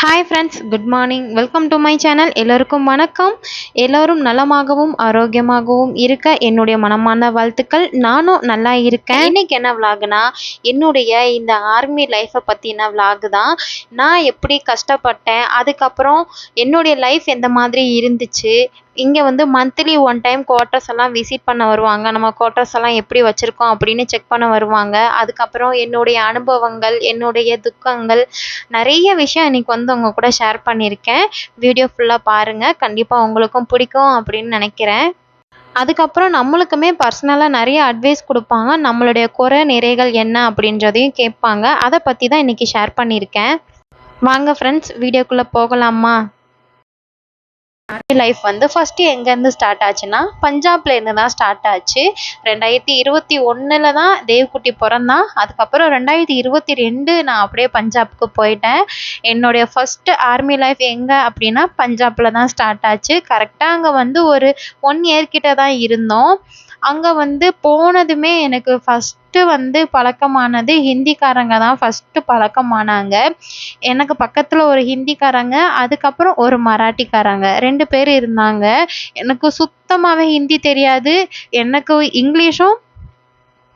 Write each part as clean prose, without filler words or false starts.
Hi friends, good morning. Welcome to my channel. எல்லோருக்கும் வணக்கம். எல்லோரும் நலமாகவும் ஆரோக்கியமாகவும் இருக்க என்னுடைய மனமான வாழ்த்துக்கள். நானும் நல்லா இருக்கேன். இன்னைக்கு என்ன விலாகுனா, என்னுடைய இந்த ஆர்மி லைஃப்பை பற்றின விலாகு தான். நான் எப்படி கஷ்டப்பட்டேன், அதுக்கப்புறம் என்னுடைய லைஃப் எந்த மாதிரி இருந்துச்சு. இங்கே வந்து மந்த்லி ஒன் டைம் குவார்ட்டர்ஸ் எல்லாம் விசிட் பண்ண வருவாங்க. நம்ம குவார்ட்டர்ஸ் எல்லாம் எப்படி வச்சுருக்கோம் அப்படின்னு செக் பண்ண வருவாங்க. அதுக்கப்புறம் என்னுடைய அனுபவங்கள், என்னுடைய துக்கங்கள், நிறைய விஷயம் இன்னைக்கு வந்து உங்க கூட ஷேர் பண்ணியிருக்கேன். வீடியோ ஃபுல்லாக பாருங்கள், கண்டிப்பாக உங்களுக்கும் பிடிக்கும் அப்படின்னு நினைக்கிறேன். அதுக்கப்புறம் நம்மளுக்குமே பர்சனலாக நிறைய அட்வைஸ் கொடுப்பாங்க. நம்மளுடைய குறை நிறைகள் என்ன அப்படின்றதையும் கேட்பாங்க. அதை பற்றி தான் இன்றைக்கி ஷேர் பண்ணியிருக்கேன். வாங்க ஃப்ரெண்ட்ஸ், வீடியோக்குள்ளே போகலாமா? ஆர்மி லைஃப் வந்து ஃபஸ்ட்டு எங்கேருந்து ஸ்டார்ட் ஆச்சுன்னா, பஞ்சாப்லேருந்து தான் ஸ்டார்ட் ஆச்சு. 2021 தான் தேவ்குட்டி பிறந்தான். அதுக்கப்புறம் 2022 நான் அப்படியே பஞ்சாப்க்கு போயிட்டேன். என்னுடைய ஃபஸ்ட்டு ஆர்மி லைஃப் எங்கே அப்படின்னா பஞ்சாபில் தான் ஸ்டார்ட் ஆச்சு. கரெக்டாக அங்கே வந்து ஒரு 1 இயர் கிட்ட தான் இருந்தோம். அங்கே வந்து போனதுமே எனக்கு ஃபஸ்ட்டு வந்து பழக்கமானது ஹிந்திக்காரங்க தான் ஃபஸ்ட்டு பழக்கமானாங்க. எனக்கு பக்கத்தில் ஒரு ஹிந்திக்காரங்க, அதுக்கப்புறம் ஒரு மராட்டிக்காரங்க 2 பேர் இருந்தாங்க. எனக்கு சுத்தமாகவே ஹிந்தி தெரியாது. எனக்கு இங்கிலீஷும்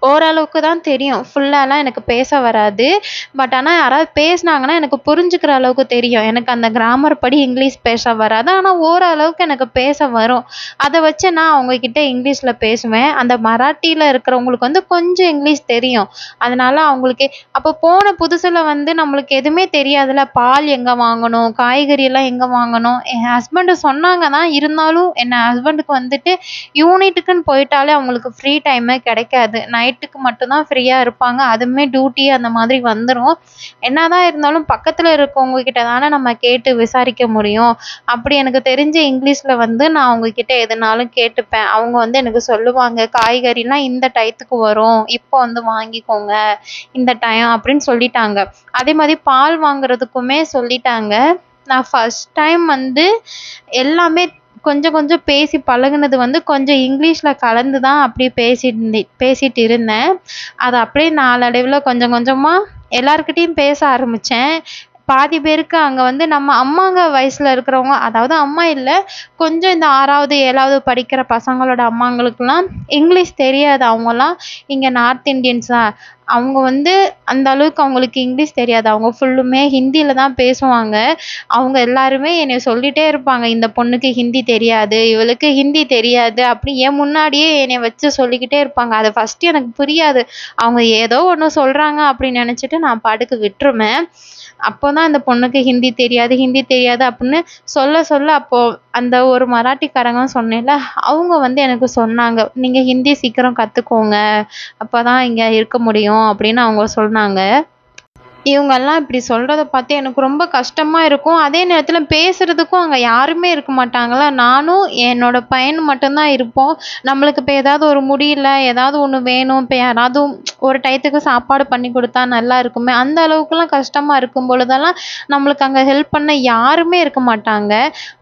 ஓரளவுக்கு தான் தெரியும். ஃபுல்லாலாம் எனக்கு பேச வராது. பட் ஆனால் யாராவது பேசுனாங்கன்னா எனக்கு புரிஞ்சுக்கிற அளவுக்கு தெரியும். எனக்கு அந்த கிராமர் படி இங்கிலீஷ் பேச வராது. ஆனால் ஓரளவுக்கு எனக்கு பேச வரும். அதை வச்சு நான் அவங்கக்கிட்ட இங்கிலீஷில் பேசுவேன். அந்த மராட்டியில் இருக்கிறவங்களுக்கு வந்து கொஞ்சம் இங்கிலீஷ் தெரியும். அதனால் அவங்களுக்கு அப்போ போன புதுசில் வந்து நம்மளுக்கு எதுவுமே தெரியாதுல்ல. பால் எங்கே வாங்கணும், காய்கறியெல்லாம் எங்கே வாங்கணும். என் ஹஸ்பண்டு சொன்னாங்க தான். இருந்தாலும் என் ஹஸ்பண்டுக்கு வந்துட்டு யூனிட்டுக்குன்னு போயிட்டாலே அவங்களுக்கு ஃப்ரீ டைமே கிடைக்காது. நைட்டுக்கு மட்டும்தான் ஃப்ரீயாக இருப்பாங்க. அதுவுமே டியூட்டி அந்த மாதிரி வந்துடும். என்னதான் இருந்தாலும் பக்கத்தில் இருக்கவங்க கிட்ட தானே நம்ம கேட்டு விசாரிக்க முடியும். அப்படி எனக்கு தெரிஞ்ச இங்கிலீஷில் வந்து நான் அவங்கக்கிட்ட எதுனாலும் கேட்டுப்பேன். அவங்க வந்து எனக்கு சொல்லுவாங்க, காய்கறிலாம் இந்த டயத்துக்கு வரும், இப்போ வந்து வாங்கிக்கோங்க இந்த டைம் அப்படின்னு சொல்லிட்டாங்க. அதே மாதிரி பால் வாங்குறதுக்குமே சொல்லிட்டாங்க. நான் ஃபஸ்ட் டைம் வந்து எல்லாமே கொஞ்சம் கொஞ்சம் பேசி பழகுனது வந்து கொஞ்சம் இங்கிலீஷில் கலந்து தான் அப்படியே பேசிட்டு இருந்தேன். அது அப்படியே நாளடைவில் கொஞ்சம் கொஞ்சமாக எல்லாருக்கிட்டேயும் பேச ஆரம்பித்தேன். பாதி பேருக்கு அங்கே வந்து நம்ம அம்மாங்க வயசில் இருக்கிறவங்க, அதாவது அம்மா இல்லை, கொஞ்சம் இந்த 6வது 7வது படிக்கிற பசங்களோட அம்மாங்களுக்கெல்லாம் இங்கிலீஷ் தெரியாது. அவங்கெல்லாம் இங்கே நார்த் இண்டியன்ஸ் தான். அவங்க வந்து அந்த அளவுக்கு அவங்களுக்கு இங்கிலீஷ் தெரியாது. அவங்க ஃபுல்லுமே ஹிந்தியில் தான் பேசுவாங்க. அவங்க எல்லாருமே என்னை சொல்லிகிட்டே இருப்பாங்க, இந்த பொண்ணுக்கு ஹிந்தி தெரியாது, இவளுக்கு ஹிந்தி தெரியாது அப்படி என் முன்னாடியே என்னை வச்சு சொல்லிக்கிட்டே இருப்பாங்க. அது ஃபஸ்ட்டு எனக்கு புரியாது. அவங்க ஏதோ ஒன்று சொல்கிறாங்க அப்படின்னு நினச்சிட்டு நான் பாட்டுக்கு விட்டுருவேன். அப்போ தான் இந்த பொண்ணுக்கு ஹிந்தி தெரியாது அப்படின்னு சொல்ல சொல்ல அப்போது அந்த ஒரு மராட்டிக்காரங்க சொன்னேன்ல, அவங்க வந்து எனக்கு சொன்னாங்க, நீங்கள் ஹிந்தி சீக்கிரம் கற்றுக்கோங்க, அப்போ தான் இங்கே இருக்க முடியும் அப்படின்னு அவங்க சொன்னாங்க. இவங்கெல்லாம் இப்படி சொல்கிறத பார்த்து எனக்கு ரொம்ப கஷ்டமாக இருக்கும். அதே நேரத்தில் பேசுகிறதுக்கும் அங்கே யாருமே இருக்க மாட்டாங்களா. நானும் என்னோட பையனும் மட்டும்தான் இருப்போம். நம்மளுக்கு இப்போ ஏதாவது ஒரு முடியல, ஏதாவது ஒன்று வேணும், இப்போ யாராவது ஒரு டயத்துக்கு சாப்பாடு பண்ணி கொடுத்தா நல்லா இருக்குமே, அந்த அளவுக்குலாம் கஷ்டமாக இருக்கும் பொழுதெல்லாம் நம்மளுக்கு அங்கே ஹெல்ப் பண்ண யாருமே இருக்க மாட்டாங்க.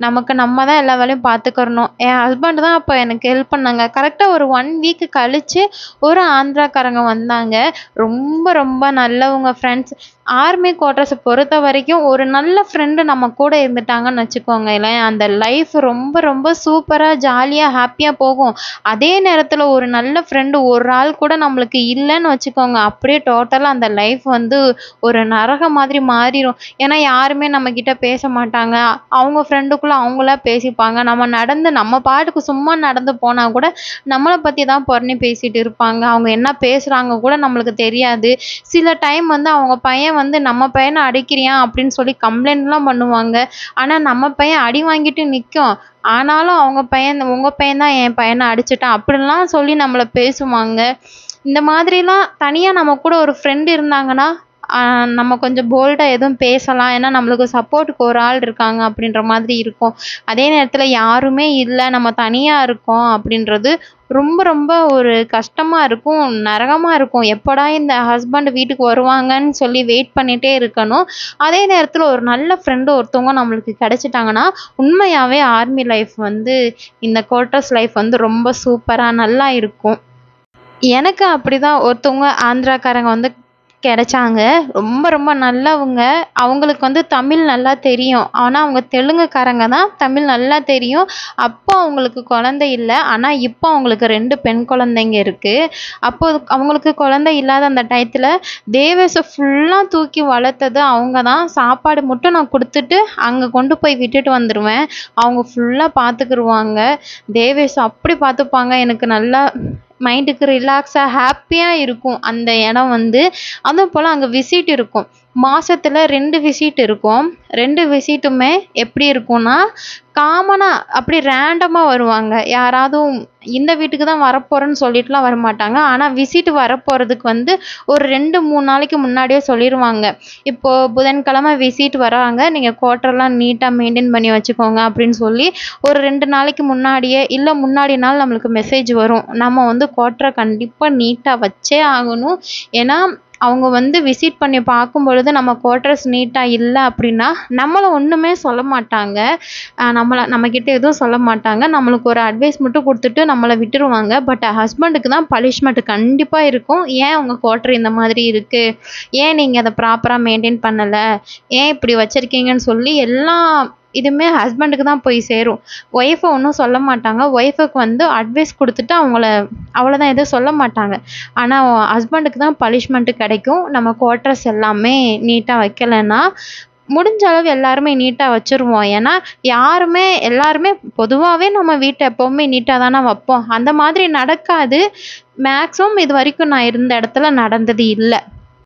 நமக்கு நம்ம தான் எல்லா வேலையும் பார்த்துக்கிறணும். என் ஹஸ்பண்ட் தான் அப்போ எனக்கு ஹெல்ப் பண்ணாங்க. கரெக்டாக ஒரு 1 வீக் கழித்து ஒரு ஆந்திராக்காரங்க வந்தாங்க. ரொம்ப ரொம்ப நல்லவங்க ஃப்ரெண்ட்ஸ். ஆர்மி குவார்ட்டர்ஸை பொறுத்த வரைக்கும் ஒரு நல்ல ஃப்ரெண்டு நம்ம கூட இருந்துட்டாங்கன்னு வச்சுக்கோங்களேன், அந்த லைஃப் ரொம்ப ரொம்ப சூப்பராக ஜாலியாக ஹாப்பியாக போகும். அதே நேரத்தில் ஒரு நல்ல ஃப்ரெண்டு ஒரு ஆள் கூட நம்மளுக்கு இல்லைன்னு வச்சுக்கோங்க, அப்படியே டோட்டலாக அந்த லைஃப் வந்து ஒரு நரகம் மாதிரி மாறிடும். ஏன்னா யாருமே நம்மக்கிட்ட பேச மாட்டாங்க. அவங்க ஃப்ரெண்டுக்குள்ளே அவங்களா பேசிப்பாங்க. நம்ம பாட்டுக்கு சும்மா நடந்து போனால் கூட நம்மளை பற்றி தான் புரணி பேசிகிட்டு இருப்பாங்க. அவங்க என்ன பேசுகிறாங்க கூட நம்மளுக்கு தெரியாது. சில டைம் வந்து அவங்க பையன் வந்து நம்ம பையனை அடிக்கிறியான் அப்படின்னு சொல்லி கம்ப்ளைண்ட்லாம் பண்ணுவாங்க. ஆனால் நம்ம பையன் அடி வாங்கிட்டு நிற்கும். ஆனாலும் அவங்க பையன், உங்கள் பையன் தான் என் பையனை அடிச்சிட்டான் அப்படின்லாம் சொல்லி நம்மளை பேசுவாங்க. இந்த மாதிரிலாம் தனியாக நம்ம கூட ஒரு ஃப்ரெண்டு இருந்தாங்கன்னா நம்ம கொஞ்சம் போல்டாக எதுவும் பேசலாம். ஏன்னா நம்மளுக்கு சப்போர்ட்டுக்கு ஒரு ஆள் இருக்காங்க அப்படின்ற மாதிரி இருக்கும். அதே நேரத்தில் யாருமே இல்லை, நம்ம தனியாக இருக்கோம் அப்படின்றது ரொம்ப ரொம்ப ஒரு கஷ்டமாக இருக்கும், நரகமாக இருக்கும். எப்படா இந்த ஹஸ்பண்ட் வீட்டுக்கு வருவாங்கன்னு சொல்லி வெயிட் பண்ணிகிட்டே இருக்கணும். அதே நேரத்தில் ஒரு நல்ல ஃப்ரெண்டு ஒருத்தவங்க நம்மளுக்கு கிடச்சிட்டாங்கன்னா உண்மையாகவே ஆர்மி லைஃப் வந்து, இந்த குவார்ட்டர்ஸ் லைஃப் வந்து ரொம்ப சூப்பராக நல்லா இருக்கும். எனக்கு அப்படி தான் ஒருத்தவங்க ஆந்திராக்காரங்க வந்து கிடைச்சாங்க. ரொம்ப ரொம்ப நல்லவங்க. அவங்களுக்கு வந்து தமிழ் நல்லா தெரியும். ஆனா அவங்க தெலுங்குக்காரங்க தான். தமிழ் நல்லா தெரியும். அப்போ அவங்களுக்கு குழந்தை இல்ல. ஆனா இப்போ அவங்களுக்கு 2 பெண் குழந்தைங்க இருக்கு. அப்போ அவங்களுக்கு குழந்தை இல்லாத அந்த டயத்துல தேவேஷ ஃபுல்லா தூக்கி வளர்த்தது அவங்க தான். சாப்பாடு மட்டும் நான் குடுத்துட்டு அங்க கொண்டு போய் விட்டுட்டு வந்துருவேன். அவங்க ஃபுல்லா பார்த்துக்கிருவாங்க. தேவேஷ் அப்படி பார்த்துப்பாங்க. எனக்கு நல்லா மைண்டுக்கு ரிலாக்ஸா, ஹாப்பியா இருக்கும் அந்த இடம் வந்து. அதுவும் போல அங்க விசிட் இருக்கும். மாசத்துல 2 விசிட் இருக்கும். 2 விசிட்டுமே எப்படி இருக்கும்னா, காமனா அப்படி ரேண்டமா வருவாங்க. யாராதும் இந்த வீட்டுக்கு தான் வரப்போறேன்னு சொல்லிட்டுலாம் வரமாட்டாங்க. ஆனா விசிட் வரப்போறதுக்கு வந்து ஒரு 2, 3 நாளைக்கு முன்னாடியே சொல்லிருவாங்க. இப்போ புதன்கிழமை விசிட் வராங்க. நீங்க குவார்ட்டர்லாம் நீட்டா மெயின்டெயின் பண்ணி வச்சுக்கோங்க அப்படின்னு சொல்லி ஒரு 2 நாளைக்கு முன்னாடியே, இல்ல முன்னாடி நாள் நம்மளுக்கு மெசேஜ் வரும். நம்ம வந்து குவார்ட்டர கண்டிப்பா நீட்டா வச்சே ஆகணும். ஏன்னா அவங்க வந்து விசிட் பண்ணி பார்க்கும்பொழுது நம்ம குவார்ட்டர்ஸ் நீட்டா இல்ல அப்படின்னா, நம்மள ஒண்ணுமே சொல்ல மாட்டாங்க. நம்மகிட்ட எதுவும் சொல்ல மாட்டாங்க. நம்மளுக்கு ஒரு அட்வைஸ் மட்டும் குடுத்துட்டு நம்மள விட்டுருவாங்க. பட் ஹஸ்பண்டுக்கு தான் பனிஷ்மென்ட் கண்டிப்பா இருக்கும். ஏன் உங்க குவார்ட்டர் இந்த மாதிரி இருக்கு? ஏன் நீங்க அத ப்ராப்பரா மெயின்டெயின் பண்ணல? ஏன் இப்படி வச்சிருக்கீங்கன்னு சொல்லி எல்லா இதுவுமே ஹஸ்பண்டுக்கு தான் போய் சேரும். ஒய்ஃப ஒண்ணும் சொல்ல மாட்டாங்க. ஒய்ஃபுக்கு வந்து அட்வைஸ் குடுத்துட்டு அவங்கள அவ்வளோதான், எதுவும் சொல்ல மாட்டாங்க. ஆனா ஹஸ்பண்டுக்கு தான் பனிஷ்மென்ட் கிடைக்கும். நம்ம குவார்ட்டர்ஸ் எல்லாமே நீட்டா வைக்கலன்னா, முடிஞ்ச அளவு எல்லாருமே நீட்டா வச்சுருவோம். ஏன்னா எல்லாருமே பொதுவாவே நம்ம வீட்ட எப்பவுமே நீட்டா தான வப்போம். அந்த மாதிரி நடக்காது. மேக்ஸிமம் இதுவரைக்கும் நான் இருந்த இடத்துல நடந்தது இல்ல.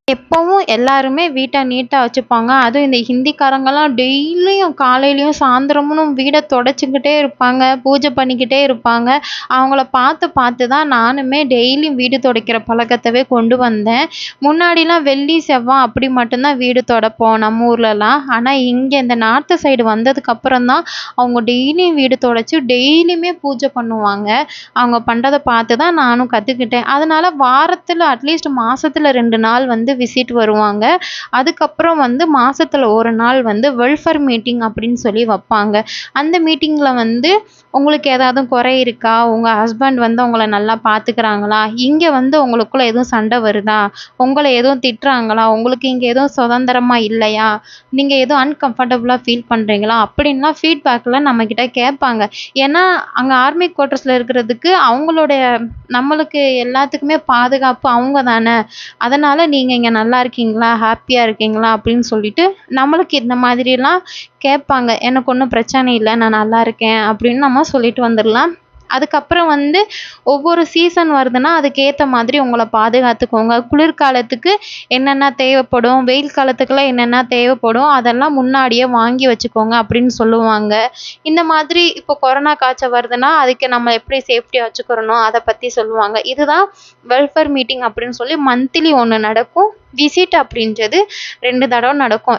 எப்பவும் எல்லாருமே வீட்ட நீட்டா வச்சுப்பாங்க. அதுவும் இந்த ஹிந்திக்காரங்கலாம் டெய்லியும் காலையிலயும் சாயந்தரமும் வீட தொடச்சுக்கிட்டே இருப்பாங்க. பூஜை பண்ணிக்கிட்டே இருப்பாங்க. அவங்கள பார்த்து பார்த்து தான் நானுமே டெய்லியும் வீடு துடைக்கிற பழக்கத்தவே கொண்டு வந்தேன். முன்னாடிலாம் வெள்ளி, செவ்வாய் அப்படி மட்டும் தான் வீடு துடைப்போம் நம்ம ஊர்லலாம். ஆனா இங்க இந்த நார்த்து சைடு வந்ததுக்கப்புறம் தான் அவங்க டெய்லியும் வீடு தொடச்சு, டெய்லியுமே பூஜை பண்ணுவாங்க. அவங்க பண்றத பார்த்து தான் நானும் கத்துக்கிட்டேன். அதனால வாரத்துல அட்லீஸ்ட் மாசத்துல 2 நாள் வந்து விசிட் வருவாங்க. அதுக்கப்புறம் வந்து மாசத்துல 1 நாள் வந்து வெல்ஃபேர் மீட்டிங் அப்படின்னு சொல்லி வப்பாங்க. அந்த மீட்டிங்ல வந்து உங்களுக்கு ஏதாவது குறை இருக்கா? உங்க ஹஸ்பண்ட் வந்து உங்கள நல்லா பார்த்துக்கிறாங்களா? இங்க வந்து உங்களுக்குள்ள எதுவும் சண்டை வருதா? உங்கள எதுவும் திட்டுறாங்களா? உங்களுக்கு இங்க எதுவும் சுதந்திரமா இல்லையா? நீங்க எதுவும் அன்கம்ஃபர்டபுளா ஃபீல் பண்றீங்களா? அப்படின்லாம் ஃபீட்பேக்லாம் நம்மகிட்ட கேட்பாங்க. ஏன்னா அங்க ஆர்மி குவார்ட்டர்ஸ்ல இருக்கிறதுக்கு நம்மளுக்கு எல்லாத்துக்குமே பாதுகாப்பு அவங்க தான. அதனால நீங்க இங்க நல்லா இருக்கீங்களா? ஹாப்பியா இருக்கீங்களா? அப்படின்னு சொல்லிட்டு நம்மளுக்கு இந்த மாதிரிலாம் கேட்பாங்க. எனக்கு ஒண்ணும் பிரச்சனை இல்ல. நான் நல்லா இருக்கேன் அப்படின்னு நம்ம சொல்லிட்டு வந்துரலாம். அதுக்கப்புறம் வந்து ஒவ்வொரு சீசன் வருதுன்னா, அதுக்கேத்த மாதிரி உங்கள பாதுகாத்துக்கோங்க. குளிர்காலத்துக்கு என்னென்ன தேவைப்படும், வெயில் காலத்துக்குலாம் என்னென்ன தேவைப்படும், அதெல்லாம் முன்னாடியே வாங்கி வச்சுக்கோங்க அப்படின்னு சொல்லுவாங்க. இந்த மாதிரி இப்போ கொரோனா காய்ச்சல் வருதுன்னா, அதுக்கு நம்ம எப்படி சேஃப்டியா வச்சுக்கிறணும், அத பத்தி சொல்லுவாங்க. இதுதான் வெல்ஃபேர் மீட்டிங் அப்படின்னு சொல்லி மந்த்லி ஒண்ணு நடக்கும். விசிட் அப்படின்றது 2 தடவ நடக்கும்.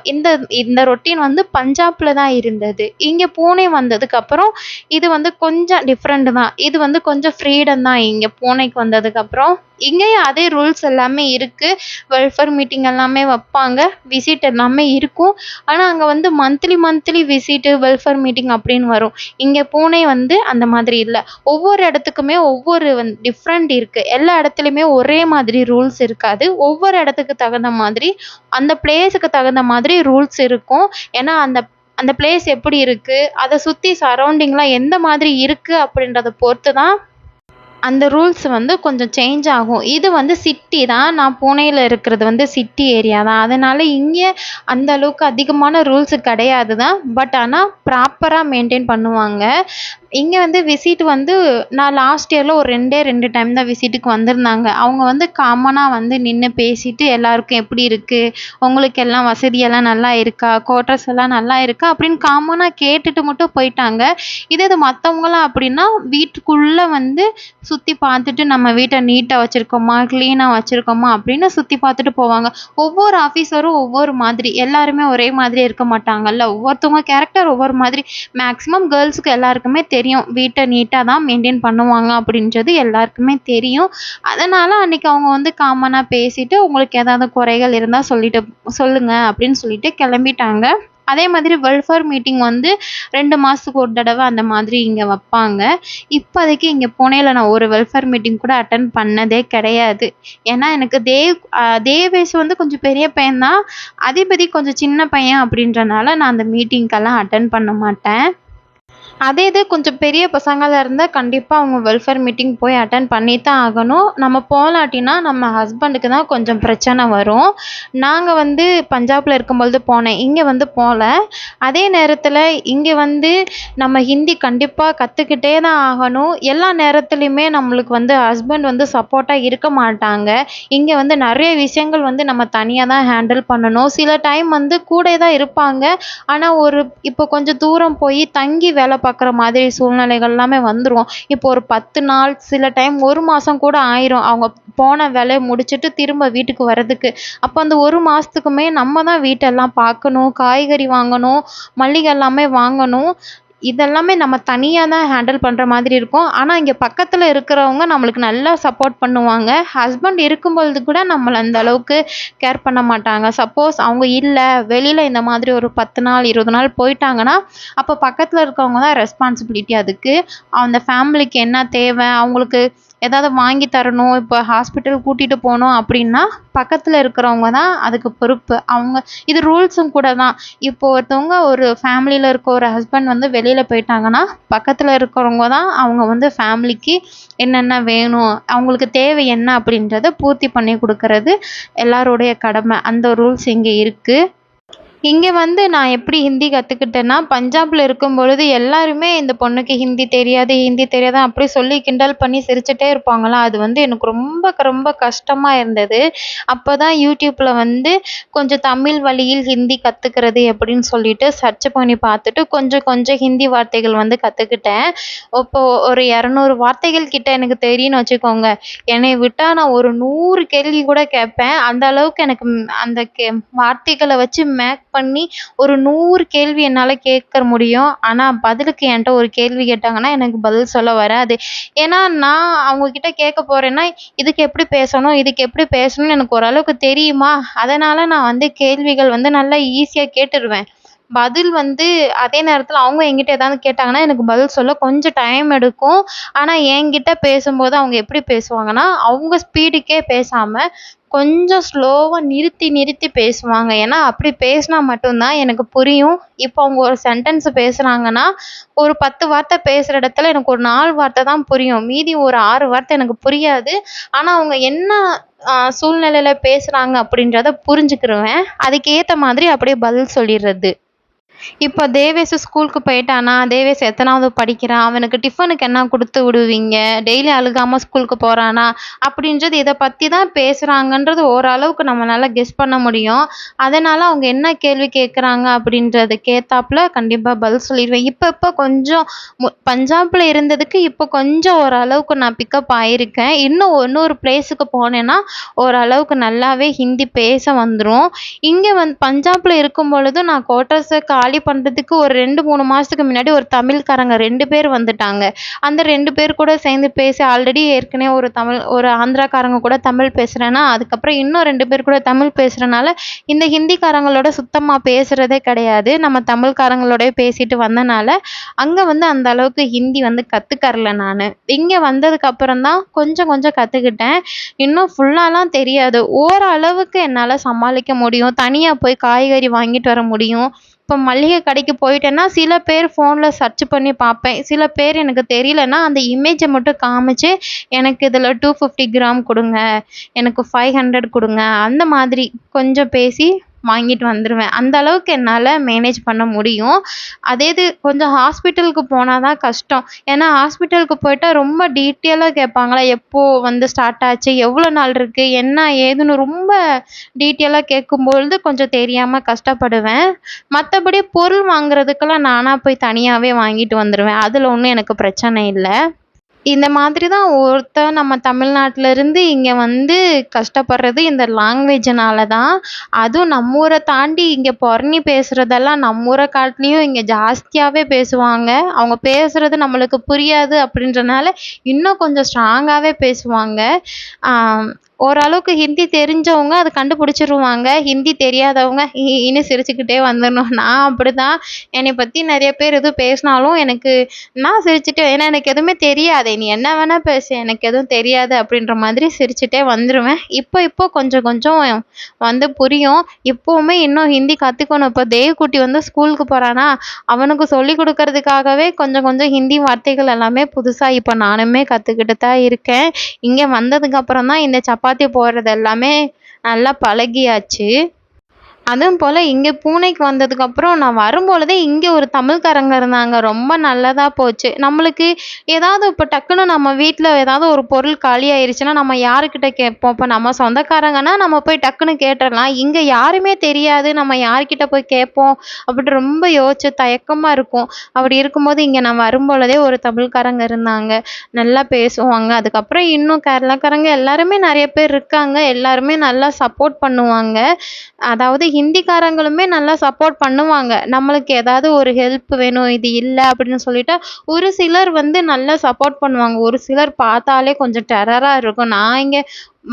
இந்த ரொட்டீன் வந்து பஞ்சாப்ல தான் இருந்தது. இங்க பூனே வந்ததுக்கப்புறம் இது வந்து கொஞ்சம் டிஃப்ரெண்ட் தான். இது வந்து கொஞ்சம் ஃப்ரீடம் தான் இங்க பூனேக்கு வந்ததுக்கப்புறம். இங்கேயும் அதே ரூல்ஸ் எல்லாமே இருக்கு. வெல்ஃபேர் மீட்டிங் எல்லாமே வப்பாங்க. விசிட் எல்லாமே இருக்கும். ஆனா அங்க வந்து மந்த்லி விசிட், வெல்ஃபேர் மீட்டிங் அப்படின்னு வரும். இங்க பூனே வந்து அந்த மாதிரி இல்ல. ஒவ்வொரு இடத்துக்குமே ஒவ்வொரு டிஃப்ரெண்ட் இருக்கு. எல்லா இடத்துலயுமே ஒரே மாதிரி ரூல்ஸ் இருக்காது. ஒவ்வொரு இடத்துக்கு தகுந்த மாதிரி, அந்த பிளேஸ்க்கு தகுந்த மாதிரி ரூல்ஸ் இருக்கும். ஏன்னா அந்த அந்த பிளேஸ் எப்படி இருக்கு, அத சுத்தி சரவுண்டிங்லாம் எந்த மாதிரி இருக்கு அப்படின்றத பொறுத்து தான் அந்த ரூல்ஸ் வந்து கொஞ்சம் சேஞ்ச் ஆகும். இது வந்து சிட்டி தான். நான் பூனேல இருக்கிறது வந்து சிட்டி ஏரியா தான். அதனால இங்கே அந்த அளவுக்கு அதிகமான ரூல்ஸ் கிடையாது தான். பட் ஆனா ப்ராப்பரா மெயின்டெயின் பண்ணுவாங்க. இங்க வந்து விசிட் வந்து நான் லாஸ்ட் இயர்ல ஒரு 2 டைம் தான் விசிட்டுக்கு வந்திருந்தாங்க. அவங்க வந்து காமனா வந்து நின்னு பேசிட்டு எல்லாருக்கும் எப்படி இருக்கு? உங்களுக்கு எல்லாம் வசதியெல்லாம் நல்லா இருக்கா? குவார்ட்டர்ஸ் எல்லாம் நல்லா இருக்கா? அப்படின்னு காமனா கேட்டுட்டு மட்டும் போயிட்டாங்க. இதே இது மத்தவங்கலாம் அப்படின்னா, வீட்டுக்குள்ள வந்து சுத்தி பார்த்துட்டு நம்ம வீட்ட நீட்டா வச்சிருக்கோமா? கிளீனா வச்சிருக்கோமா? அப்படின்னு சுத்தி பார்த்துட்டு போவாங்க. ஒவ்வொரு ஆஃபீஸரும் ஒவ்வொரு மாதிரி. எல்லாருமே ஒரே மாதிரி இருக்க மாட்டாங்கல்ல. ஒவ்வொருத்தவங்க கேரக்டர் ஒவ்வொரு மாதிரி. மேக்ஸிமம் கேர்ள்ஸ்க்கு எல்லாருக்குமே தெரியும். வீட்ட நீட்டா தான் மெயின்டெயின் பண்ணுவாங்க அப்படின்றது எல்லாருக்குமே தெரியும். அதனால அன்னைக்கு அவங்க வந்து காமனா பேசிட்டு, உங்களுக்கு ஏதாவது குறைகள் இருந்தா சொல்லுங்க அப்படின்னு சொல்லிட்டு கிளம்பிட்டாங்க. அதே மாதிரி வெல்ஃபேர் மீட்டிங் வந்து 2 மாதத்துக்கு ஒரு தடவை அந்த மாதிரி இங்கே வைப்பாங்க. இப்போதைக்கு இங்கே புனேல நான் ஒரு வெல்ஃபேர் மீட்டிங் கூட அட்டன் பண்ணதே கிடையாது. ஏன்னா எனக்கு தேவேஷ் வந்து கொஞ்சம் பெரிய பையன் தான், அதிபதி கொஞ்சம் சின்ன பையன் அப்படின்றனால நான் அந்த மீட்டிங்க்கெல்லாம் அட்டன் பண்ண மாட்டேன். அதே இது கொஞ்சம் பெரிய பசங்களா இருந்தா கண்டிப்பா அவங்க வெல்ஃபேர் மீட்டிங் போய் அட்டெண்ட் பண்ணி தான் ஆகணும். நம்ம போலாட்டினா நம்ம ஹஸ்பண்டுக்கு தான் கொஞ்சம் பிரச்சனை வரும். நாங்க வந்து பஞ்சாப்ல இருக்கும்பொழுது போனேன். இங்க வந்து போல. அதே நேரத்துல இங்க வந்து நம்ம ஹிந்தி கண்டிப்பா கத்துக்கிட்டே தான் ஆகணும். எல்லா நேரத்துலயுமே நம்மளுக்கு வந்து ஹஸ்பண்ட் வந்து சப்போர்ட்டா இருக்க மாட்டாங்க. இங்க வந்து நெறைய விஷயங்கள் வந்து நம்ம தனியா தான் ஹேண்டில் பண்ணணும். சில டைம் வந்து கூட தான் இருப்பாங்க. ஆனா இப்போ கொஞ்சம் தூரம் போய் தங்கி வேலை பார்க்குற மாதிரி சூழ்நிலைகள் எல்லாமே வந்துரும். இப்போ ஒரு 10 நாள், சில டைம் 1 மாசம் கூட ஆயிரும். அவங்க போன வேலைய முடிச்சுட்டு திரும்ப வீட்டுக்கு வர்றதுக்கு. அப்போ அந்த 1 மாசத்துக்குமே நம்ம தான் வீட்டெல்லாம் பார்க்கணும், காய்கறி வாங்கணும், மல்லிகை எல்லாமே வாங்கணும். இதெல்லாமே நம்ம தனியா தான் ஹேண்டில் பண்ற மாதிரி இருக்கும். ஆனா இங்க பக்கத்துல இருக்கிறவங்க நம்மளுக்கு நல்லா சப்போர்ட் பண்ணுவாங்க. ஹஸ்பண்ட் இருக்கும்பொழுது கூட நம்மள அந்த அளவுக்கு கேர் பண்ண மாட்டாங்க. சப்போஸ் அவங்க இல்ல, வெளியில இந்த மாதிரி ஒரு 10 நாள், 20 நாள் போயிட்டாங்கன்னா, அப்போ பக்கத்துல இருக்கவங்க தான் ரெஸ்பான்சிபிலிட்டி அதுக்கு. அந்த ஃபேமிலிக்கு என்ன தேவை, அவங்களுக்கு ஏதாவது வாங்கி தரணும், இப்போ ஹாஸ்பிட்டல் கூட்டிட்டு போணும் அப்படின்னா, பக்கத்துல இருக்கிறவங்க தான் அதுக்கு பொறுப்பு. இது ரூல்ஸும் கூட தான். இப்போ ஒருத்தவங்க ஒரு ஃபேமிலியில இருக்க ஒரு ஹஸ்பண்ட் வந்து வெளியில போயிட்டாங்கன்னா, பக்கத்துல இருக்கிறவங்க தான் அவங்க வந்து ஃபேமிலிக்கு என்னென்ன வேணும், அவங்களுக்கு தேவை என்ன அப்படின்றத பூர்த்தி பண்ணி குடுக்கறது எல்லாருடைய கடமை. அந்த ரூல்ஸ் இங்க இருக்கு. இங்க வந்து நான் எப்படி ஹிந்தி கத்துக்கிட்டேன்னா, பஞ்சாப்ல இருக்கும்பொழுது எல்லாருமே இந்த பொண்ணுக்கு ஹிந்தி தெரியாது, ஹிந்தி தெரியாது அப்படி சொல்லி கிண்டல் பண்ணி சிரிச்சுட்டே இருப்பாங்களா, அது வந்து எனக்கு ரொம்ப ரொம்ப கஷ்டமா இருந்தது. அப்பதான் YouTubeல வந்து கொஞ்சம் தமிழ் வழியில் ஹிந்தி கத்துக்கிறது எப்படின்னு சொல்லிட்டு சர்ச் பண்ணி பார்த்துட்டு கொஞ்சம் கொஞ்சம் ஹிந்தி வார்த்தைகள் வந்து கத்துக்கிட்டேன். இப்போ ஒரு 200 வார்த்தைகள் கிட்ட எனக்கு தெரியும்னு வச்சுக்கோங்க. என்னைய விட்டா நான் ஒரு 100 கேள்வி கூட கேட்பேன். அந்த அளவுக்கு எனக்கு அந்த வார்த்தைகள வச்சு மேக் பண்ணி ஒரு 100 கேள்வி என்னால கேட்க முடியும். ஆனா பதிலுக்கு என்ட்ட ஒரு கேள்வி கேட்டாங்கன்னா, எனக்கு பதில் சொல்ல வராது. ஏன்னா நான் அவங்க கிட்ட கேட்க போறேன்னா, இதுக்கு எப்படி பேசணும்? இதுக்கு எப்படி பேசணும்னு எனக்கு ஓரளவுக்கு தெரியுமா? அதனால நான் வந்து கேள்விகள் வந்து நல்லா ஈஸியா கேட்டுருவேன். பதில் வந்து அதே நேரத்துல அவங்க என்கிட்ட ஏதாவது கேட்டாங்கன்னா, எனக்கு பதில் சொல்ல கொஞ்சம் டைம் எடுக்கும். ஆனா என்கிட்ட பேசும்போது அவங்க எப்படி பேசுவாங்கன்னா, அவங்க ஸ்பீடுக்கே பேசாம கொஞ்சம் ஸ்லோவா நிறுத்தி நிறுத்தி பேசுவாங்க. ஏன்னா அப்படி பேசினா மட்டும் தான் எனக்கு புரியும். இப்போ அவங்க ஒரு சென்டென்ஸ் பேசுறாங்கன்னா, ஒரு 10 வார்த்தை பேசுற இடத்துல எனக்கு ஒரு 4 வார்த்தை தான் புரியும். மீதி ஒரு 6 வார்த்தை எனக்கு புரியாது. ஆனா அவங்க என்ன சூழ்நிலையில பேசுறாங்க அப்படின்றத புரிஞ்சுக்கிருவேன். அதுக்கு ஏத்த மாதிரி அப்படியே பதில் சொல்லிடுறது. இப்போ தேவேஷ் ஸ்கூலுக்கு போயிட்டானா, தேவேஷ் எத்தனாவது படிக்கிறான், அவனுக்கு டிஃபனுக்கு என்ன குடுத்து விடுவீங்க, டெய்லி அழுகாம ஸ்கூலுக்கு போறானா, அப்படின்றது இத பத்தி தான் பேசுறாங்கன்றது ஓரளவுக்கு நம்மளால கெஸ் பண்ண முடியும். அதனால அவங்க என்ன கேள்வி கேட்குறாங்க அப்படின்றதுக்கு ஏத்தாப்புல கண்டிப்பா பதில் சொல்லிருவேன். இப்ப கொஞ்சம் பஞ்சாப்ல இருந்ததுக்கு இப்போ கொஞ்சம் ஓரளவுக்கு நான் பிக்கப் ஆயிருக்கேன். இன்னும் இன்னொரு பிளேஸுக்கு போனேன்னா, ஓரளவுக்கு நல்லாவே ஹிந்தி பேச வந்துரும். இங்க பஞ்சாப்ல இருக்கும் பொழுது நான் குவார்ட்டர்ஸ காலி பண்றதுக்கு ஒரு 2, 3 மாசத்துக்கு முன்னாடி ஒரு தமிழ்காரங்க 2 பேர் வந்துட்டாங்க. அந்த 2 பேர் கூட சேர்ந்து பேசி ஆல்ரெடி ஏற்கனவே ஒரு ஆந்திராக்காரங்க கூட தமிழ் பேசுறேன்னா, அதுக்கப்புறம் இன்னும் 2 பேர் கூட தமிழ் பேசுறனால, இந்த ஹிந்திக்காரங்களோட சுத்தமா பேசுறதே கிடையாது. நம்ம தமிழ்காரங்களோடயே பேசிட்டு வந்தனால, அங்க வந்து அந்த அளவுக்கு ஹிந்தி வந்து கத்துக்கறல நானு. இங்க வந்ததுக்கு அப்புறம் தான் கொஞ்சம் கொஞ்சம் கத்துக்கிட்டேன். இன்னும் ஃபுல்லாலாம் தெரியாது. ஓரளவுக்கு என்னால சமாளிக்க முடியும். தனியா போய் காய்கறி வாங்கிட்டு வர முடியும். இப்போ மளிகை கடைக்கு போயிட்டேன்னா, சில பேர் ஃபோன்ல சர்ச் பண்ணி பார்ப்பேன். சில பேர் எனக்கு தெரியலன்னா, அந்த இமேஜ மட்டும் காமிச்சு, எனக்கு இதில 250 கிராம் குடுங்க, எனக்கு 500 குடுங்க, அந்த மாதிரி கொஞ்சம் பேசி வாங்கிட்டு வந்துருவேன். அந்த அளவுக்கு என்னால மேனேஜ் பண்ண முடியும். அதே இது கொஞ்சம் ஹாஸ்பிட்டலுக்கு போனா தான் கஷ்டம். ஏன்னா ஹாஸ்பிட்டலுக்கு போயிட்டா ரொம்ப டீட்டெயிலா கேட்பாங்களா, எப்போ வந்து ஸ்டார்ட் ஆச்சு, எவ்வளோ நாள் இருக்கு, என்ன ஏதுன்னு ரொம்ப டீட்டெயிலா கேட்கும்பொழுது கொஞ்சம் தெரியாம கஷ்டப்படுவேன். மத்தபடி பொருள் வாங்குறதுக்கெல்லாம் நானா போய் தனியாவே வாங்கிட்டு வந்துருவேன். அதுல ஒண்ணும் எனக்கு பிரச்சனை இல்ல. இந்த மாதிரி தான் நம்ம தமிழ்நாட்டுல இருந்து இங்க வந்து கஷ்டப்படுறது இந்த லாங்குவேஜ்னால தான். அதுவும் நம்ம ஊர தாண்டி இங்க பொறணி பேசுறதெல்லாம் நம்ம ஊர காட்டிலும் இங்க ஜாஸ்தியாவே பேசுவாங்க. அவங்க பேசுறது நம்மளுக்கு புரியாது அப்படின்றனால இன்னும் கொஞ்சம் ஸ்ட்ராங்காவே பேசுவாங்க. ஆ ஓரளவுக்கு ஹிந்தி தெரிஞ்சவங்க அதை கண்டுபிடிச்சிருவாங்க. ஹிந்தி தெரியாதவங்க இன்னும் சிரிச்சுக்கிட்டே வந்துடணும். நான் அப்படிதான். என்னை பற்றி நிறைய பேர் எதுவும் பேசினாலும் எனக்கு நான் சிரிச்சுட்டு, ஏன்னா எனக்கு எதுவுமே தெரியாது. நீ என்ன வேணா பேசு, எனக்கு எதுவும் தெரியாது அப்படின்ற மாதிரி சிரிச்சுட்டே வந்துடுவேன். இப்போ கொஞ்சம் கொஞ்சம் வந்து புரியும். இப்போவுமே இன்னும் ஹிந்தி கற்றுக்கணும். இப்போ தேவ்குட்டி வந்து ஸ்கூலுக்கு போகிறானா, அவனுக்கு சொல்லிக் கொடுக்கறதுக்காகவே கொஞ்சம் கொஞ்சம் ஹிந்தி வார்த்தைகள் எல்லாமே புதுசாக இப்போ நானுமே கற்றுக்கிட்டு தான் இருக்கேன். இங்கே வந்ததுக்கப்புறம் தான் இந்த சப்பாத்தி போடுறது எல்லாமே நல்லா பழகியாச்சு. அதுவும் போல் இங்கே பூனேக்கு வந்ததுக்கப்புறம் நான் வரும்பொழுதே இங்கே ஒரு தமிழ்காரங்க இருந்தாங்க. ரொம்ப நல்லதா போச்சு. நம்மளுக்கு ஏதாவது இப்போ டக்குனு நம்ம வீட்டில் ஏதாவது ஒரு பொருள் காலி ஆயிருச்சுன்னா நம்ம யாருக்கிட்ட கேட்போம்? இப்போ நம்ம சொந்தக்காரங்கன்னா நம்ம போய் டக்குனு கேட்டுறலாம். இங்கே யாருமே தெரியாது. நம்ம யார்கிட்ட போய் கேட்போம்? அப்படி ரொம்ப யோசிச்சு தயக்கமாக இருக்கும். அப்படி இருக்கும்போது இங்கே நான் வரும்பொழுதே ஒரு தமிழ்காரங்க இருந்தாங்க. நல்லா பேசுவாங்க. அதுக்கப்புறம் இன்னும் கேரளாக்காரங்க எல்லாருமே நிறைய பேர் இருக்காங்க. எல்லாருமே நல்லா சப்போர்ட் பண்ணுவாங்க. அதாவது ஹிந்திக்காரங்களுமே நல்லா சப்போர்ட் பண்ணுவாங்க. நம்மளுக்கு ஏதாவது ஒரு ஹெல்ப் வேணும், இது இல்லை அப்படின்னு சொல்லிட்டா, ஒரு சிலர் வந்து நல்லா சப்போர்ட் பண்ணுவாங்க. ஒரு சிலர் பார்த்தாலே கொஞ்சம் டெரரா இருக்கும். நான் இங்கே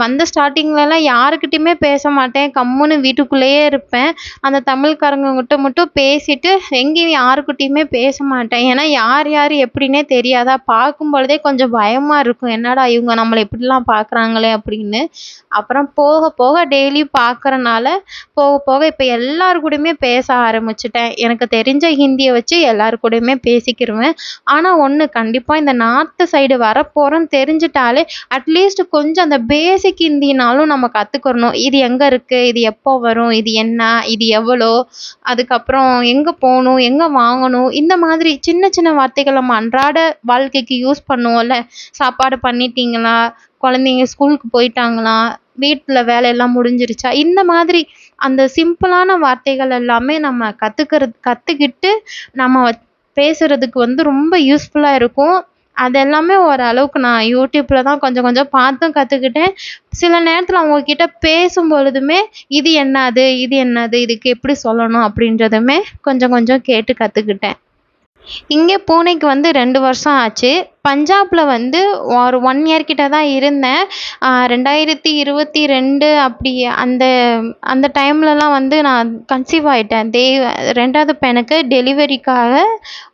வந்த ஸ்டார்டிங்லலாம் யாருக்கிட்டயுமே பேச மாட்டேன். கம்முன்னு வீட்டுக்குள்ளேயே இருப்பேன். அந்த தமிழ்காரங்ககிட்ட மட்டும் பேசிட்டு எங்கேயும் யாருக்கிட்டயுமே பேச மாட்டேன். ஏன்னா யார் யார் எப்படின்னே தெரியாதா? பார்க்கும் பொழுதே கொஞ்சம் பயமா இருக்கும். என்னடா இவங்க நம்மளை இப்படிலாம் பார்க்குறாங்களே அப்படின்னு. அப்புறம் போக போக டெய்லியும் பார்க்கறனால போக போக இப்போ எல்லார் கூடயுமே பேச ஆரம்பிச்சுட்டேன். எனக்கு தெரிஞ்ச ஹிந்தியை வச்சு எல்லார் கூடயுமே பேசிக்கிருவேன். ஆனால் ஒன்று கண்டிப்பாக இந்த நார்த்து சைடு வரப்போகிறோன்னு தெரிஞ்சிட்டாலே அட்லீஸ்ட் கொஞ்சம் அந்த பேசிக் ஹிந்தினாலும் நம்ம கற்றுக்கிறணும். இது எங்கே இருக்குது, இது எப்போ வரும், இது என்ன, இது எவ்வளோ, அதுக்கப்புறம் எங்கே போகணும், எங்கே வாங்கணும், இந்த மாதிரி சின்ன சின்ன வார்த்தைகள் நம்ம அன்றாட வாழ்க்கைக்கு யூஸ் பண்ணுவோம்ல. சாப்பாடு பண்ணிட்டீங்களா, குழந்தைங்க ஸ்கூலுக்கு போயிட்டாங்களா, வீட்டில் வேலையெல்லாம் முடிஞ்சிருச்சா, இந்த மாதிரி அந்த சிம்பிளான வார்த்தைகள் எல்லாமே நம்ம கற்றுக்கிட்டு நம்ம பேசுறதுக்கு வந்து ரொம்ப யூஸ்ஃபுல்லாக இருக்கும். அதெல்லாமே ஓரளவுக்கு நான் யூடியூப்பில் தான் கொஞ்சம் கொஞ்சம் பார்த்தும் கற்றுக்கிட்டேன். சில நேரத்தில் அவங்கக்கிட்ட பேசும் பொழுதுமே இது என்னது, இது என்னது, இதுக்கு எப்படி சொல்லணும் அப்படின்றதுமே கொஞ்சம் கொஞ்சம் கேட்டு கற்றுக்கிட்டேன். இங்கே பூனேக்கு வந்து 2 வருஷம் ஆச்சு. பஞ்சாப்ல வந்து ஒரு 1 இயர் கிட்ட தான் இருந்தேன். 2022 அப்படி அந்த அந்த டைம்லலாம் வந்து நான் கன்சீவ் ஆயிட்டேன். 2வது பையனுக்கு டெலிவரிக்காக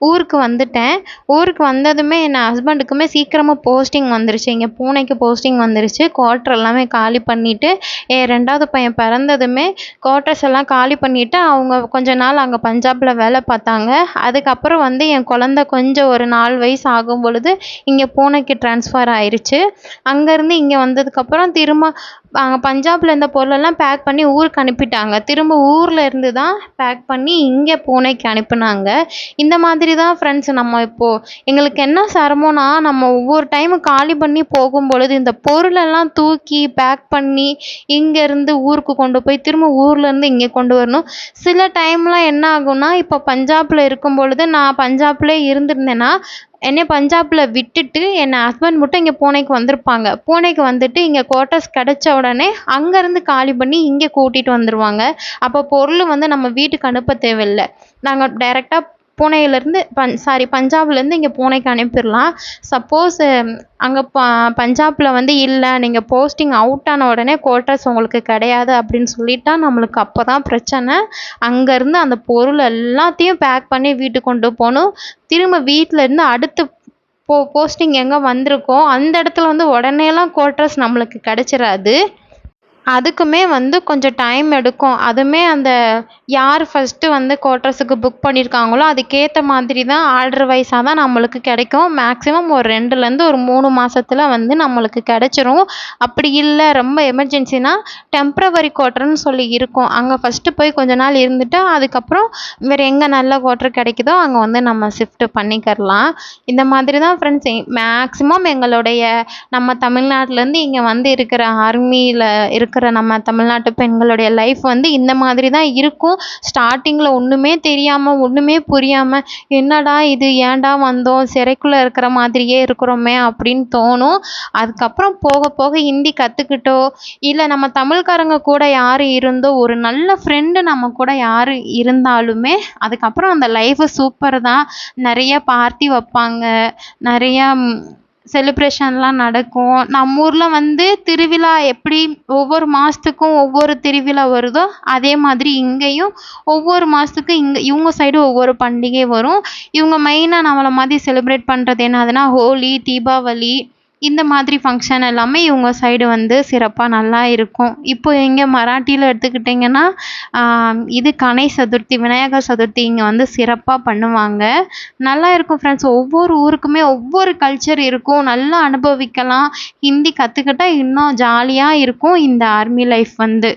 ஊருக்கு வந்துட்டேன். ஊருக்கு வந்ததுமே என் ஹஸ்பண்டுக்குமே சீக்கிரமாக போஸ்டிங் வந்துருச்சு. இங்கே பூனேக்கு போஸ்டிங் வந்துருச்சு. குவார்ட்டர் எல்லாமே காலி பண்ணிவிட்டு என் 2வது பையன் பிறந்ததுமே குவார்ட்டர்ஸ் எல்லாம் காலி பண்ணிவிட்டு அவங்க கொஞ்ச நாள் அங்கே பஞ்சாபில் வேலை பார்த்தாங்க. அதுக்கப்புறம் வந்து என் குழந்த கொஞ்சம் ஒரு 4 வயசு ஆகும் பொழுது இங்கே பூனேக்கு ட்ரான்ஸ்ஃபர் ஆயிருச்சு. அங்கேருந்து இங்கே வந்ததுக்கப்புறம் திரும்ப பஞ்சாபில் இருந்த பொருளெல்லாம் பேக் பண்ணி ஊருக்கு அனுப்பிட்டாங்க. திரும்ப ஊரில் இருந்து தான் பேக் பண்ணி இங்கே பூனேக்கு அனுப்புனாங்க. இந்த மாதிரி தான் ஃப்ரெண்ட்ஸ் நம்ம இப்போது எங்களுக்கு என்ன சிரமம்னா, நம்ம ஒவ்வொரு டைமு காலி பண்ணி போகும்பொழுது இந்த பொருளெல்லாம் தூக்கி பேக் பண்ணி இங்கேருந்து ஊருக்கு கொண்டு போய் திரும்ப ஊர்லேருந்து இங்கே கொண்டு வரணும். சில டைம்லாம் என்ன ஆகும்னா, இப்போ பஞ்சாபில் இருக்கும் பொழுது நான் பஞ்சாப்லேயே இருந்திருந்தேன்னா என்னை பஞ்சாபில் விட்டுட்டு என் ஹஸ்பண்ட் மட்டும் இங்கே பூனேக்கு வந்திருப்பாங்க. பூனேக்கு வந்துட்டு இங்கே குவார்ட்டர்ஸ் கிடச்ச உடனே அங்கேருந்து காலி பண்ணி இங்கே கூட்டிகிட்டு வந்துடுவாங்க. அப்போ பொருள் வந்து நம்ம வீட்டுக்கு அனுப்ப தேவையில்லை. நாங்கள் டைரெக்டாக பூனேலேருந்து பஞ்சாப்லேருந்து இங்கே பூனேக்கு அனுப்பிடலாம். சப்போஸ் அங்கே பஞ்சாபில் வந்து இல்லை, நீங்கள் போஸ்டிங் அவுட் ஆன உடனே குவார்ட்டர்ஸ் உங்களுக்கு கிடையாது அப்படின்னு சொல்லிட்டா நம்மளுக்கு அப்போ தான் பிரச்சனை. அங்கேருந்து அந்த பொருள் எல்லாத்தையும் பேக் பண்ணி வீட்டுக்கு கொண்டு போகணும். திரும்ப வீட்டிலேருந்து அடுத்து போஸ்டிங் எங்கே வந்திருக்கோ அந்த இடத்துல வந்து உடனேலாம் குவார்ட்டர்ஸ் நம்மளுக்கு கிடைச்சிராது. அதுக்குமே வந்து கொஞ்சம் டைம் எடுக்கும். அதுவுமே அந்த யார் ஃபஸ்ட்டு வந்து குவார்ட்டர்ஸுக்கு புக் பண்ணியிருக்காங்களோ அதுக்கேற்ற மாதிரி தான் ஆர்டர் வைஸாக தான் நம்மளுக்கு கிடைக்கும். மேக்ஸிமம் ஒரு 2லேருந்து ஒரு 3 மாதத்துல வந்து நம்மளுக்கு கிடைச்சிரும். அப்படி இல்லை ரொம்ப எமர்ஜென்சினா டெம்ப்ரவரி குவார்ட்டர்னு சொல்லி இருக்கும். அங்கே ஃபஸ்ட்டு போய் கொஞ்ச நாள் இருந்துட்டு அதுக்கப்புறம் வேறு எங்கே நல்ல குவார்ட்டர் கிடைக்குதோ அங்கே வந்து நம்ம ஷிஃப்ட் பண்ணிக்கிறலாம். இந்த மாதிரி தான் ஃப்ரெண்ட்ஸ் மேக்ஸிமம் எங்களுடைய நம்ம தமிழ்நாட்டிலேருந்து இங்கே வந்து இருக்கிற ஆர்மியில் இருக்கிற நம்ம தமிழ்நாட்டு பெண்களுடைய லைஃப் வந்து இந்த மாதிரி தான் இருக்கும். ஸ்டார்டிங்கில் ஒன்றுமே தெரியாமல் ஒன்றுமே புரியாமல் என்னடா இது, ஏன்டா வந்தோம், சிறைக்குள்ளே இருக்கிற மாதிரியே இருக்கிறோமே அப்படின்னு தோணும். அதுக்கப்புறம் போக போக ஹிந்தி கற்றுக்கிட்டோ இல்லை நம்ம தமிழ்காரங்க கூட யார் இருந்தோ ஒரு நல்ல ஃப்ரெண்டு நம்ம கூட யார் இருந்தாலுமே அதுக்கப்புறம் அந்த லைஃபு சூப்பர் தான். நிறைய பார்ட்டி வைப்பாங்க, நிறையா செலிப்ரேஷன்லாம் நடக்கும். நம்ம ஊர்ல வந்து திருவிழா எப்படி ஒவ்வொரு மாதத்துக்கும் ஒவ்வொரு திருவிழா வருதோ அதே மாதிரி இங்கேயும் ஒவ்வொரு மாதத்துக்கும் இவங்க சைடு ஒவ்வொரு பண்டிகை வரும். இவங்க மெயினாக நம்மளை மாதிரி செலிப்ரேட் பண்ணுறது என்னதுன்னா ஹோலி, தீபாவளி இந்த மாதிரி ஃபங்க்ஷன் எல்லாமே இவங்க சைடு வந்து சிறப்பாக நல்லா இருக்கும். இப்போ இங்கே மராட்டியில் எடுத்துக்கிட்டிங்கன்னா இது கணேஷ் சதுர்த்தி, விநாயகர் சதுர்த்தி இங்கே வந்து சிறப்பாக பண்ணுவாங்க. நல்லா இருக்கும் ஃப்ரெண்ட்ஸ். ஒவ்வொரு ஊருக்குமே ஒவ்வொரு கல்ச்சர் இருக்கும். நல்லா அனுபவிக்கலாம். ஹிந்தி கற்றுக்கிட்டா இன்னும் ஜாலியாக இருக்கும் இந்த ஆர்மி லைஃப் வந்து.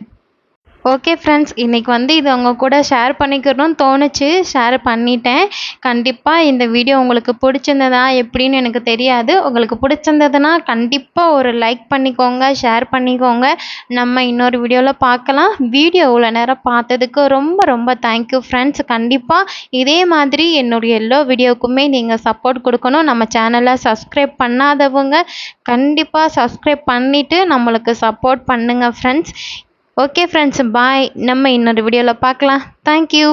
ஓகே ஃப்ரெண்ட்ஸ், இன்றைக்கி வந்து இது உங்க கூட ஷேர் பண்ணிக்கணும்னு தோணுச்சு, ஷேர் பண்ணிட்டேன். கண்டிப்பாக இந்த வீடியோ உங்களுக்கு பிடிச்சிருந்ததா எப்படின்னு எனக்கு தெரியாது. உங்களுக்கு பிடிச்சிருந்ததுன்னா கண்டிப்பாக ஒரு லைக் பண்ணிக்கோங்க, ஷேர் பண்ணிக்கோங்க. நம்ம இன்னொரு வீடியோவில் பார்க்கலாம். வீடியோ இவ்வளோ நேரம் பார்த்ததுக்கு ரொம்ப ரொம்ப தேங்க்யூ ஃப்ரெண்ட்ஸ். கண்டிப்பாக இதே மாதிரி என்னுடைய எல்லா வீடியோவுக்குமே நீங்கள் சப்போர்ட் கொடுக்கணும். நம்ம சேனலை சப்ஸ்கிரைப் பண்ணாதவங்க கண்டிப்பாக சப்ஸ்கிரைப் பண்ணிவிட்டு நம்மளுக்கு சப்போர்ட் பண்ணுங்கள் ஃப்ரெண்ட்ஸ். ஓகே ஃப்ரெண்ட்ஸ், பாய். நம்ம இன்னொரு வீடியோவில் பார்க்கலாம். தேங்க்யூ.